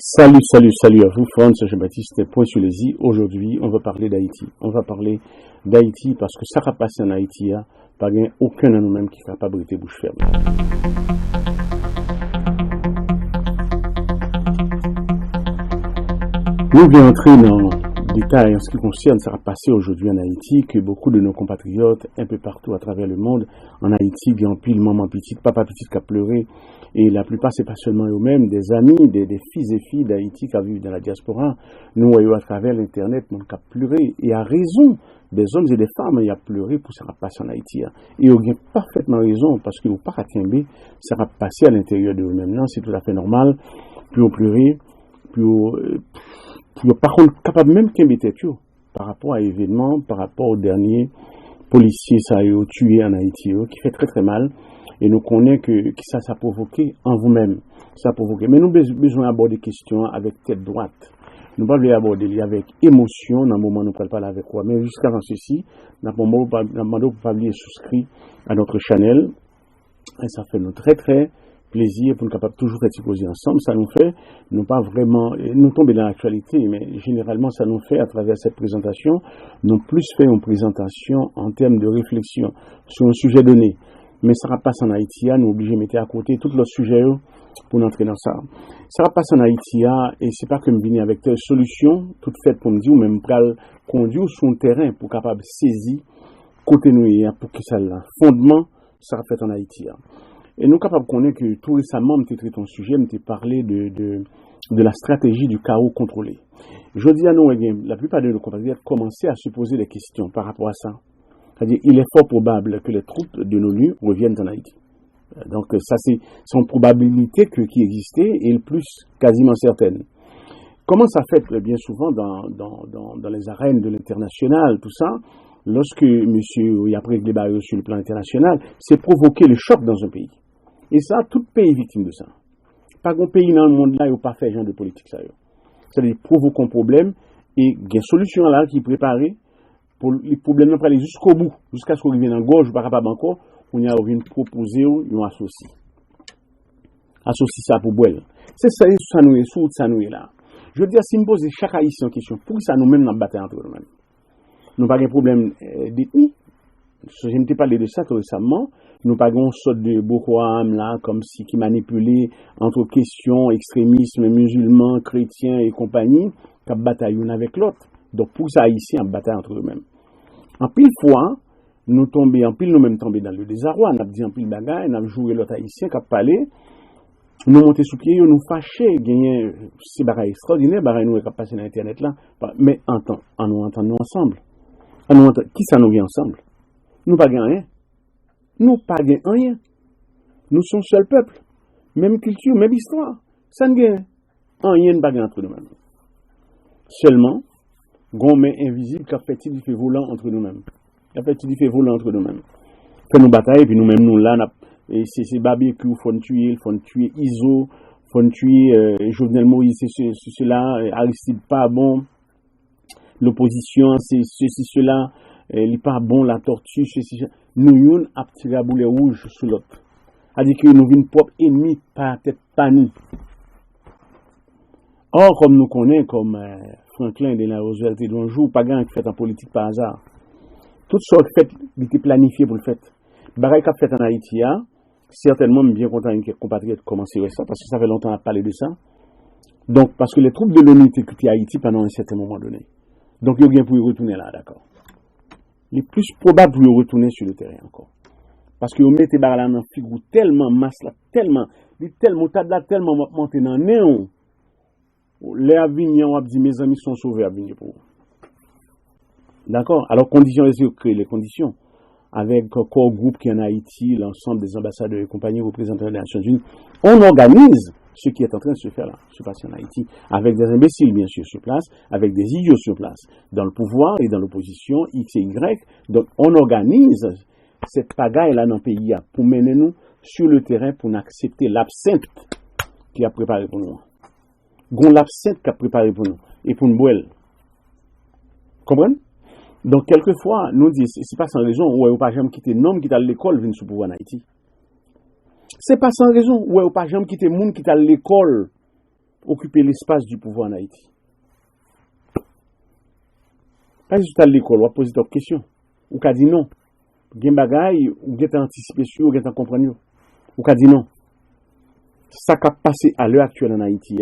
Salut à vous, Franz Jean-Baptiste, point sur les i. Aujourd'hui, on va parler d'Haïti. On va parler d'Haïti parce que ça va passer en Haïti, pas aucun de nous-mêmes qui est capable de bouche ferme. Nous bien entrer dans le détail en ce qui concerne ça va passer aujourd'hui en Haïti, que beaucoup de nos compatriotes, un peu partout à travers le monde, en Haïti, bien pile, maman petite, papa petite qui a pleuré, et la plupart, c'est pas seulement eux-mêmes, des amis, des fils et filles d'Haïti qui vivent dans la diaspora. Nous voyons à travers l'Internet, mon qui a pleuré, et à raison, des hommes et des femmes, il a pleuré pour ça va passer en Haïti. Et ils ont parfaitement raison, parce qu'ils n'ont pas à timber, ça va passer à l'intérieur de eux-mêmes. Non, c'est tout à fait normal. Plus on pleurer, plus par contre, capable même qu'un tête par rapport à l'événement, par rapport au dernier policier ça a tué en Haïti, qui fait très très mal. Et nous connaissons que ça a provoqué en vous-même. Ça a provoqué. Mais nous avons besoin d'aborder des questions avec tête droite. Nous ne pouvons pas les aborder avec émotion dans le moment où nous ne pouvons pas parler avec quoi. Mais jusqu'avant ceci, nous avons demandé pour pas souscrit à notre channel. Et ça fait nous très très plaisir pour nous capables toujours d'être posés ensemble. Ça nous fait, nous pas vraiment, nous tomber dans l'actualité, mais généralement ça nous fait à travers cette présentation, nous plus fait une présentation en termes de réflexion sur un sujet donné. Mais ça va passer en Haïti, nous obligés de mettre à côté tous les sujets pour entrer dans ça. Ça va passer en Haïti, et c'est pas que me venir avec des solutions toutes faites pour me dire, ou même pour conduire sur un terrain pour capable saisir côté nous, pour que ça le fondement, ça va fait en Haïti. Et nous capables de connaître que tout récemment, je traité un sujet, je parlé de la stratégie du chaos contrôlé. Je dis à nous, la plupart de nos compatriotes commencent à se poser des questions par rapport à ça. C'est-à-dire, il est fort probable que les troupes de l'ONU reviennent en Haïti. Donc, ça, c'est une probabilité qui existait et le plus quasiment certaine. Comment ça fait bien souvent dans les arènes de l'international, tout ça, lorsque monsieur y a pris des barrières sur le plan international, c'est provoquer le choc dans un pays. Et ça, tout pays est victime de ça. Pas un pays dans le monde là, il n'y a pas fait genre de politique, ça. C'est-à-dire, provoquer un problème et il y a une solution là qui est préparée. Pour les problèmes, on va aller jusqu'au bout, jusqu'à ce qu'on revienne en gorge, pas capable encore, on y a proposer un associé. Associé ça pour boire. C'est ça, ça nous est sous, ça nous est là. Je veux dire, si on pose chaque haïtien en question, pour ça nous-mêmes nous battons entre nous-mêmes. Nous n'avons pas de problème d'ethnie. Je ne t'ai pas parlé de ça tout récemment. Nous n'avons pas une sorte de Boko Haram là, comme si qui manipulait entre questions, extrémisme, musulmans, chrétiens et compagnie, qui bataillent avec l'autre. Donc pour ça, haïtiens, on bataille entre eux-mêmes. En pile fois, nous tombons, en pile nous-mêmes tombés dans le désarroi, on a dit en pile bagaille, on a joué l'autre haïtien qui a parlé, nous monter sous pied, nous fâchés, gagner, c'est bagaille extraordinaire, bagaille nous qui a passé dans l'internet là, mais nous entendons ensemble. Qui ça nous vient ensemble? Nous pas gagnons rien. Nous pas gagnons rien. Nous sommes seul peuple. Même culture, même histoire. Ça ne gagne rien de bagarre entre nous-mêmes. Seulement, gomme invisible qui a fait du fait volant entre nous-mêmes. Il a fait du fait volant entre nous-mêmes. Fait nous bataille, puis nous-mêmes, nous là, c'est barbecue, faut tuer Iso, faut tuer Jovenel Moïse, c'est cela, Aristide pas bon, l'opposition, c'est ceci, cela, il pas bon, la tortue, ceci, cela. Nous, yon a tiré à boulet rouge sur l'autre. C'est-à-dire que nous vîmes propre ennemi, pas tête pani. Or, comme nous connaissons, comme Franklin de la Roosevelt et d'un jour, pas grand qui fait en politique par hasard. Toutes sortes de fêtes, il était planifié pour le fait. Baraï qu'a fait en Haïti, certainement bien content que compatriotes commencent ça, parce que ça fait longtemps à parler de ça. Donc, parce que les troupes de l'ONU étaient quittées Haïti pendant un certain moment donné. Donc, il y a bien pour y retourner là, d'accord. Il est plus probable pour y retourner sur le terrain encore. Parce que vous mettez barra dans figure tellement masse là, tellement monté dans le néon. Les Avignon, on a dit mes amis sont sauvés à Avignon pour vous. D'accord? Alors, conditions, ils créent les conditions. Avec corps groupe qui est en Haïti, l'ensemble des ambassadeurs et compagnies représentants des Nations Unies, on organise ce qui est en train de se faire là, se passer en Haïti, avec des imbéciles bien sûr sur place, avec des idiots sur place, dans le pouvoir et dans l'opposition, X et Y. Donc, on organise cette pagaille là dans le pays pour mener nous sur le terrain pour accepter l'absinthe qui a préparé pour nous. Gon l'absinthe qui a préparé pour nous et pour nous boire. Comprenez? Donc, quelquefois, nous disons, c'est pas sans raison, ou pas jamais quitter un homme qui est à l'école, vient sous pouvoir en Haïti. C'est pas sans raison, ou pas jamais quitter un monde qui est à l'école, occuper l'espace du pouvoir en Haïti. Pas juste à l'école, on va poser d'autres questions. Ou qu'a dit non. Gen bagay, ou gen anticipé sur, ou gen comprendre. Ou qu'a dit non. Ça qui a passé à l'heure actuelle en Haïti,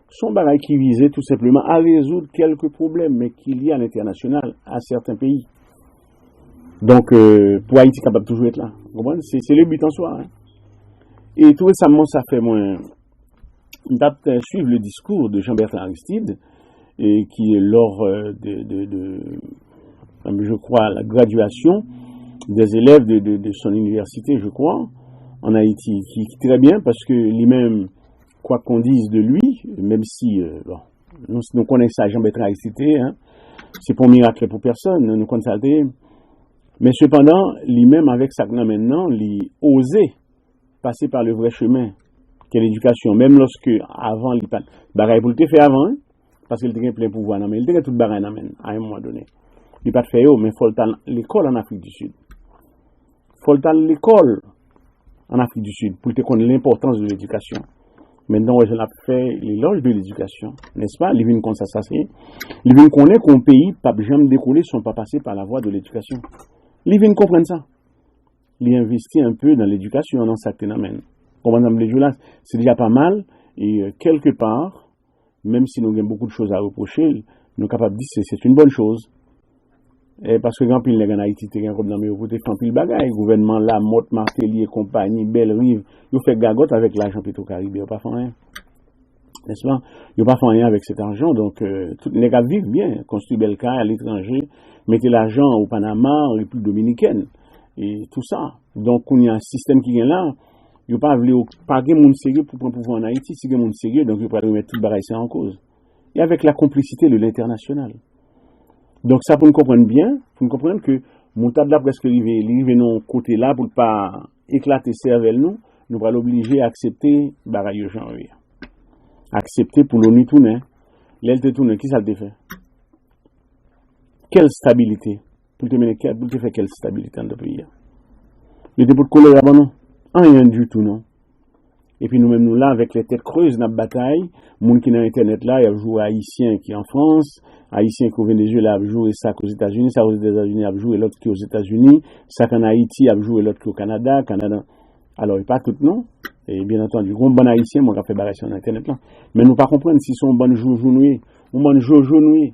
sont bagay qui visaient tout simplement à résoudre quelques problèmes, mais qu'il y a à l'international, à certains pays. Donc, pour Haïti, capable de toujours être là. Vous comprenez? C'est le but en soi. Et tout récemment, ça fait moins. Suivre le discours de Jean-Bertrand Aristide, et qui est lors je crois, la graduation des élèves de son université, je crois, en Haïti, qui est très bien parce que lui-même, quoi qu'on dise de lui, même si nous connaissons ça, Jean-Bertrand Aristide, c'est pour miracle pour personne, nous connaissons ça, mais cependant, lui-même, avec ça maintenant, il osait passer par le vrai chemin, qu'est l'éducation, même lorsque, avant, il pas bagaille pour le faire avant, parce qu'il était plein pouvoir, mais il était tout bagaille à un moment donné. Il pas de faire, mais il faut l'école en Afrique du Sud. Il faut l'école en Afrique du Sud pour te connaître l'importance de l'éducation. Maintenant, je l'ai fait l'éloge de l'éducation, n'est-ce pas? Il vient comme ça, il vient connaître qu'un pays, pas jamais décoller, ne sont pas passés par la voie de l'éducation. Il vient comprendre ça. Il investit un peu dans l'éducation, dans certains domaines. C'est déjà pas mal, et quelque part, même si nous avons beaucoup de choses à reprocher, nous sommes capables de dire que c'est une bonne chose. Et parce que quand il y a en Haïti, il y a comme dans mes côtés, quand il bagaille, le gouvernement, la Motte, Martelly, compagnie, Belle-Rive, ils fait gagote avec l'argent Petro-Caribé, ils n'ont pas fait rien. N'est-ce pas? Ils n'ont pas fait rien avec cet argent, donc tous les gars vivent bien, construisent belle cas à l'étranger, mettez l'argent au Panama, en République dominicaine, et tout ça. Donc, il y a un système qui vient là, il n'y a pas de monde sérieux pour prendre pouvoir en Haïti, si il y a monde sérieux, donc il faut remettre tout le bagaille en cause. Et avec la complicité de l'international. Donc, ça, pour nous comprendre bien, pour nous comprendre que mon tas de là presque arrivé non côté là pour ne pas éclater cervelle nous va l'obliger à accepter bagaille genre. Accepter pour l'ONU tourner. L'aile te tourner, qui ça le fait? Quelle stabilité? Pour te faire quelle stabilité dans le pays? Il était pour te coller là-bas, non? Rien du tout, non? Et puis nous-mêmes, nous là, avec les têtes creuses, dans la bataille, monde qui est dans Internet là, il y a joué haïtien qui est en France, haïtien qui est au Venezuela, il a joué ça aux États-Unis, ça aux États-Unis, il a joué l'autre qui est aux États-Unis, ça qu'en Haïti, il a joué l'autre qui est au Canada. Alors, il n'y a pas tout, non? Et bien entendu, un bon haïtien, moi, qui a fait barrer sur Internet là. Mais nous pas comprendre si sont bon joujou noué, ou bon jojo noué.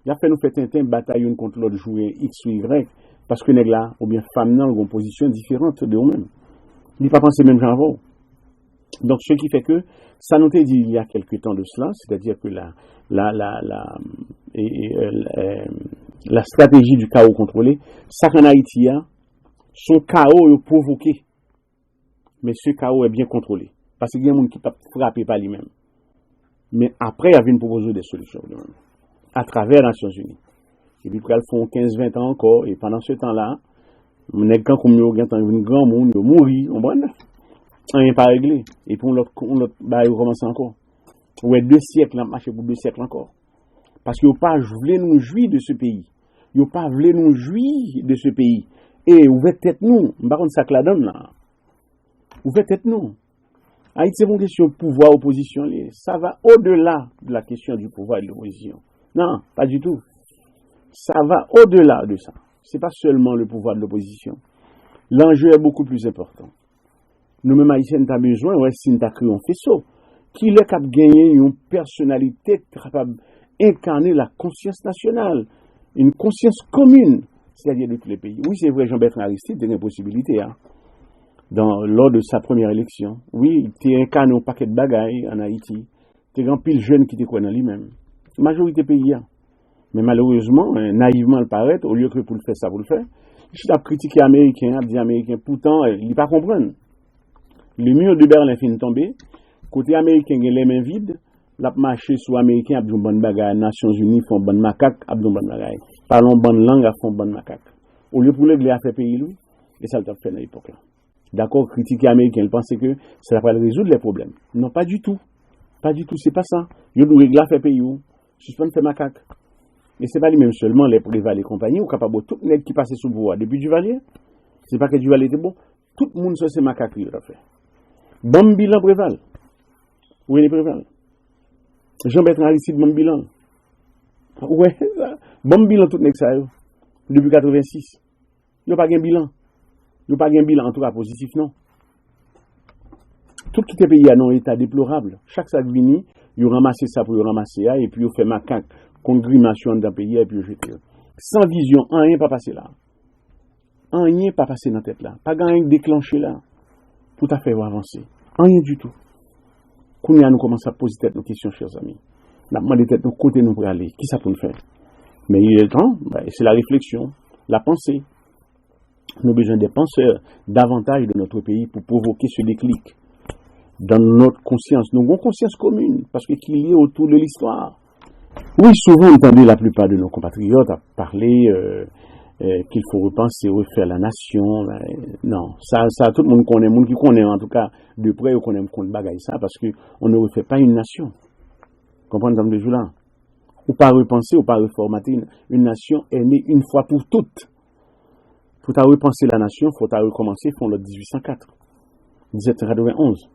Il a fait nous faire Tintin, bataille contre l'autre jouer X ou Y, parce que nèg là, ou bien femme nan, ont une position différente de eux-mêmes. Il n'a pas pensé même genre avant. Donc, ce qui fait que, ça nous a dit il y a quelques temps de cela, c'est-à-dire que la stratégie du chaos contrôlé, ça qu'en Haïti a, son chaos est provoqué. Mais ce chaos est bien contrôlé. Parce qu'il y a des gens qui ne peuvent pas frapper par lui-même. Mais après, il y a une proposition des solutions lui-même. À travers les Nations Unies. Et puis, ils font 15-20 ans encore, et pendant ce temps-là, on est quand comme un grand monde, on mourit, on ne rien pas réglé. Et puis, on recommence encore. Ouais, 2 siècles, on marche pour 2 siècles encore. Parce qu'ils n'ont pas voulu nous jouir de ce pays. Ils n'ont pas voulu nous jouir de ce pays. Et ouvrez tête nous. Par contre, ça que la donne là. Ouvrez tête nous. Haïti, c'est une question de pouvoir, opposition. Ça va au-delà de la question du pouvoir et de l'opposition. Non, pas du tout. Ça va au-delà de ça. Ce n'est pas seulement le pouvoir de l'opposition. L'enjeu est beaucoup plus important. Nous-mêmes, Haïtiens, nous avons besoin, si nous avons créé un faisceau, qui est capable de gagner une personnalité capable d'incarner la conscience nationale, une conscience commune, c'est-à-dire de tous les pays. Oui, c'est vrai, Jean-Bertrand Aristide a une possibilité, lors de sa première élection. Oui, il a incarné un paquet de bagailles en Haïti. Il y a un pile jeune qui te connaît lui-même. La majorité pays. Mais malheureusement, naïvement le paraît, au lieu que pour le faire ça, vous le faites. Je suis critiqué américain, dit américain, pourtant, il ne pas comprendre. Le mur de Berlin finit tomber. Côté américain, il a les mains vides. La marché sous américain, abdou bonne bagaille. Nations Unies font bonne macaque, abdou bonne bagaille. Parlons bonne langue, font bonne macaque. Au lieu pour l'aigle, il a fait pays lui. Et ça le fait dans l'époque là. D'accord, critiquer américain, il pensait que ça va résoudre les problèmes. Non, pas du tout. Pas du tout, c'est pas ça. Il doit régler à faire pays où. Suspendre fait macaque. Et c'est pas lui-même seulement les Préval et compagnie, ou capable tout le monde qui passait sous le pouvoir. Depuis Duvalier, c'est pas que Duvalier était bon. Tout le monde, ça, c'est macaque, il a fait. Bon bilan Préval. Où est le Préval? Jean-Bertrand Aristide, bon bilan. Ouais, bon bilan tout ça, depuis 86. Il n'y a pas de bilan. Il n'y a pas de bilan, en tout cas positif, non. Tout les pays a un état déplorable. Chaque sac vini, ils ramassent ça pour ramasser, et puis ils font macaque, congrimation dans le pays, et puis ils jettent. Sans vision, rien pas passé là. Rien pas passé dans la tête là. Pas rien déclenché là. Pour ta faire avancer. Rien du tout. Quand nous commençons à poser nos questions, chers amis. Nous demandons tête de côté nous pour aller. Qui ça pour nous faire? Mais il est temps, c'est la réflexion, la pensée. Nous avons besoin des penseurs davantage de notre pays pour provoquer ce déclic dans notre conscience. Nous avons une conscience commune parce qu'il est autour de l'histoire. Oui, souvent, entendu la plupart de nos compatriotes à parler qu'il faut repenser, refaire la nation. Non, ça, tout le monde connaît, le monde qui connaît en tout cas de près, on connaît compte bagaille ça parce qu'on ne refait pas une nation. Comprenez dans le jour là? Ou pas repenser, ou pas reformater. Une nation est née une fois pour toutes. Pour repenser la nation, il faut recommencer, font le 1804, 1791.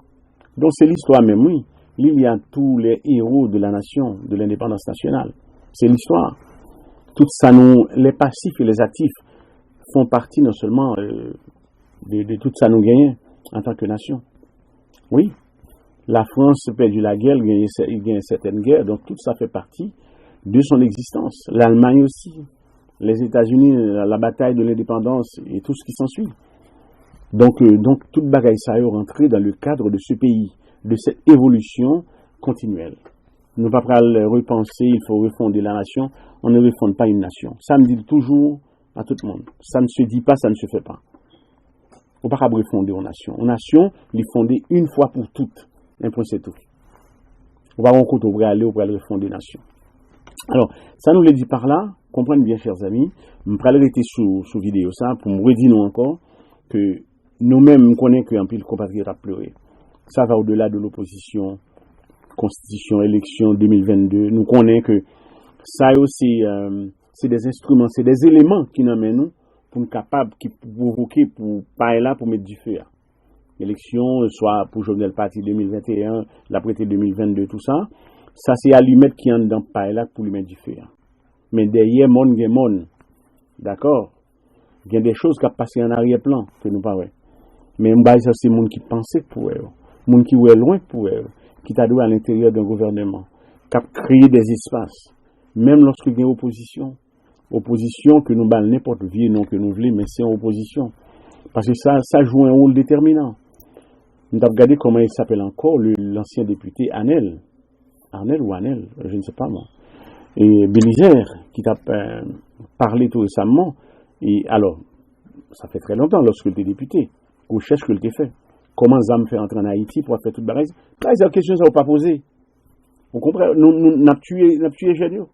Donc c'est l'histoire même, oui. Il y a tous les héros de la nation, de l'indépendance nationale. C'est l'histoire. Tout ça, les passifs et les actifs font partie non seulement de tout ça nous gagnons en tant que nation. Oui, la France a perdu la guerre, il gagne certaines guerres, donc tout ça fait partie de son existence. L'Allemagne aussi, les États-Unis, la bataille de l'indépendance et tout ce qui s'ensuit. Donc toute bagaille ça est rentré dans le cadre de ce pays, de cette évolution continuelle. Nous ne pouvons pas repenser, il faut refonder la nation. On ne refonde pas une nation. Ça me dit toujours à tout le monde. Ça ne se dit pas, ça ne se fait pas. On ne peut pas refonder une nation. Une nation, il est fondée une fois pour toutes. Un point, c'est tout. On va rencontrer, on va aller refonder une nation. Alors, ça nous le dit par là, comprenez bien, chers amis, je vais arrêter sous vidéo ça pour me redire nous encore que nous-mêmes, nous connaissons qu'un pile compatriote a pleuré. Ça va au-delà de l'opposition, constitution, élection 2022. Nous connaissons que ça aussi, c'est des instruments, c'est des éléments qui nous amènent nous pour nous capables, qui provoquer, pour pas là, pour mettre du feu. Élection, soit pour Jovenel Parti 2021, l'après-été 2022, tout ça. Ça, c'est allumette qui est dans pas là pour lui mettre du feu. Mais derrière, il y a monde. D'accord? Il y a des choses qui ont passé en arrière-plan, que nous pas. Mais ça, c'est le monde qui pensait pour eux. Le monde qui est loin pour eux. Qui t'a doué à l'intérieur d'un gouvernement. Qui a créé des espaces. Même lorsqu'il y a opposition. Opposition que nous balle n'importe vie, non que nous voulons, mais c'est en opposition. Parce que ça joue un rôle déterminant. Nous avons regardé comment il s'appelle encore, l'ancien député Anel. Arnel ou Anel, je ne sais pas moi. Et Bélisaire, qui t'a parlé tout récemment. Et alors, ça fait très longtemps lorsque tu es député, qu'on cherche que tu es fait. Comment Zam fait entrer en Haïti pour faire toute la raison? Là, il y a des questions que ça ne va pas poser. On comprend, nous avons tué jeunes.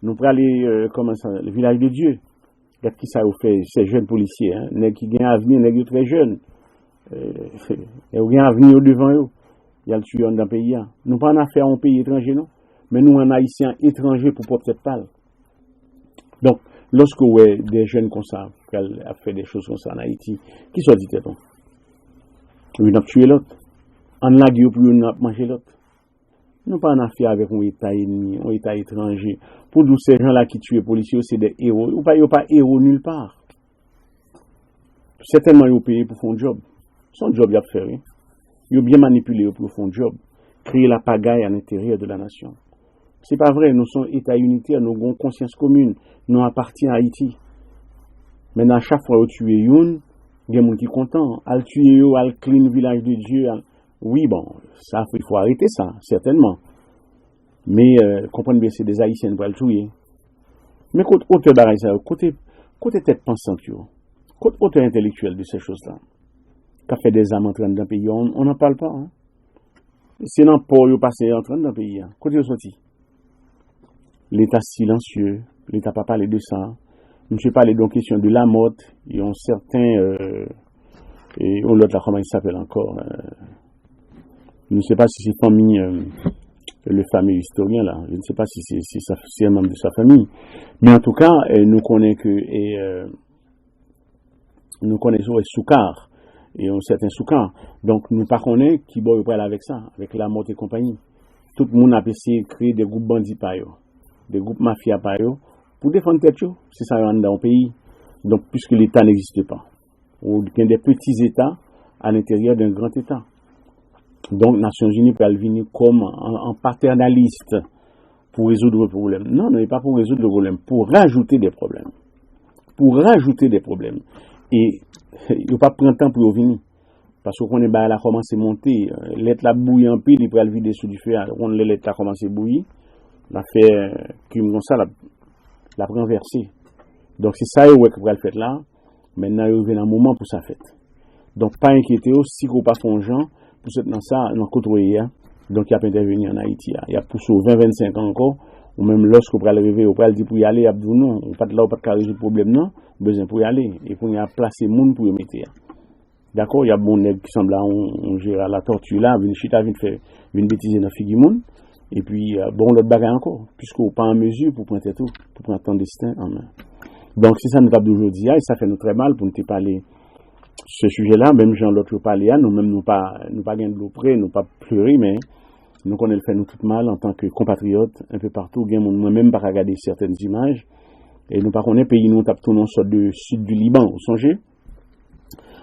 Nous prenons aller, comment ça, le village de Dieu. Regarde qui ça a fait, ces jeunes policiers, hein, qui gagnent à venir, qui très jeunes. Et qui gagnent à venir devant eux. Il y a le tueur dans le pays. Nous pas en affaire en pays étranger, non. Mais nous, en haïtiens étrangers pour peut-être pas. Donc, lorsque vous avez des jeunes comme ça, qui ont fait des choses comme ça en Haïti, qui soit dit donc? Ils ont tué l'autre. En lagué pour nous manger l'autre. Nous pas en affaire avec un État ennemi, un État étranger. Pour nous, ces gens-là qui tuent les policiers, c'est des héros. Ils ne sont pas héros nulle part. Certainement, ils ont payé pour faire un job. Son job, il a fait. Hein? Ils ont bien manipulé pour faire un job. Créer la pagaille à l'intérieur de la nation. C'est pas vrai. Nous sommes État unitaire, nous avons conscience commune. Nous appartenons à Haïti. Maintenant, à chaque fois que vous tuez une, il y a des gens qui sont contents. À le tuer, à le clean village de Dieu. Oui, bon, ça, il faut arrêter ça, certainement. Mais, comprenez bien, c'est des Haïtiens pour le tuer. Mais côté d'arrêt, côté tête pensante, côté auteur intellectuel de ces choses-là, qui a fait des âmes en train d'un pays, on n'en parle pas. Hein. C'est dans le port, il passé en train d'un pays. Hein. Côté de sorti. L'État silencieux, l'État pas parlé de ça. Je ne sais pas les donc questions de la mode, ils ont certains, et l'autre là, comment il s'appelle encore, je ne sais pas si c'est famille, le fameux historien là, je ne sais pas si c'est un membre de sa famille, mais en tout cas, nous connaissons Soukar, et un certain Soukar, donc nous ne connaissons qui boit avec ça, avec la mode et compagnie. tout le monde a essayé de créer des groupes bandits par eux, des groupes mafias par eux, pour défendre tête, c'est ça dans le pays. Donc, puisque l'État n'existe pas. Ou il y a des petits États à l'intérieur d'un grand État. Donc, Nations Unies peut venir comme en paternaliste pour résoudre le problème. Non, non, pas pour résoudre le problème, pour rajouter des problèmes. Pour rajouter des problèmes. Et il n'y a pas de temps pour venir. Parce qu'on est là, commencé à monter. L'être la bouillie en pile, il peut le vider sous du feu. On l'être a commencé à bouillir. La fait comme ça, la renverser. Donc c'est ça que vous le faire là. Maintenant, il y a un moment pour ça fait. Donc pas inquiétez-vous si vous pas fongeant pour cette dans ça dans côté. Donc il y a pas intervenir en Haïti. Il y a pour 20-25 ans encore. Ou même lorsque vous allez arriver, vous allez dire pour y aller, Abdou non, ou pas de là, ou pas de résoudre le problème non, besoin pour y aller et pour y placer monde pour y mettre. D'accord, il y a bon nèg qui semble là on gère la tortue là, vient chita vient faire une bêtise dans figi monde et puis bon l'autre bagarre encore puisqu'on pas en mesure pour prendre tout, pour prendre ton destin en main. Donc c'est ça nous table d'aujourd'hui et ça fait nous très mal pour nous te parler ce sujet là, même Jean l'autre parler nous même nous pas gain de l'eau près, nous pas pleurer mais nous connaissons le fait nous tout mal en tant que compatriotes un peu partout, moi même pas regarder certaines images et nous pas connaît pays nous tape tout non sort de sud du Liban, vous songez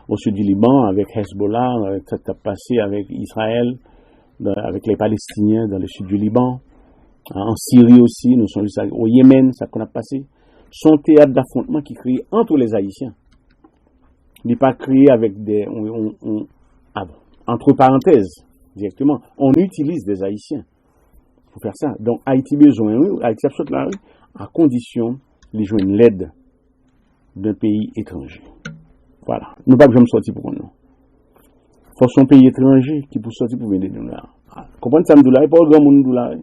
au sud du Liban avec Hezbollah, ça a passé avec Israël, avec les Palestiniens dans le sud du Liban, en Syrie aussi, nous sommes au Yémen, ça qu'on a passé, sont théâtres d'affrontement qui créent entre les Haïtiens. Il n'est pas créé avec des entre parenthèses directement. On utilise des Haïtiens pour faire ça. Donc Haïti besoin, Haïti absolument là, à condition de joindre l'aide d'un pays étranger. Voilà. Nous pas jamais sortir pour nous. Faut son pays étranger qui pour sortir pour venir nous là. Comprenez ça nous là, pas le grand monde là.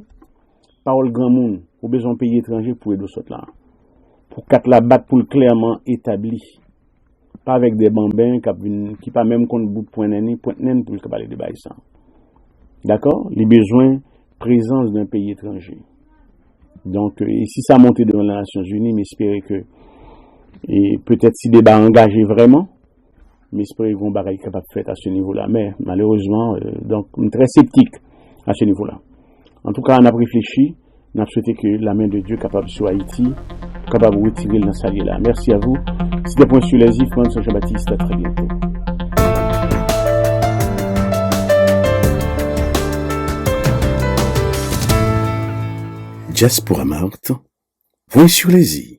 Pas le grand monde, ou besoin de pays étranger pour aider sortir là. Pour quatre la battre pour clairement établi. Pas avec des bambins qui pas même compte bout de point nani pour le parler de bail ça. D'accord? Les besoins présence d'un pays étranger. Donc et si ça monte devant les Nations Unies, m'espérer que et peut-être si débat engagé vraiment, mais j'espère qu'on va être capable de faire à ce niveau-là. Mais malheureusement, donc, on est très sceptique à ce niveau-là. En tout cas, on a réfléchi, on a souhaité que la main de Dieu capable sur Haïti, capable de retirer le salier là. Merci à vous. C'était Point sur les îles, François Jean-Baptiste, à très bientôt. Diaspora Marthe, Point sur les îles.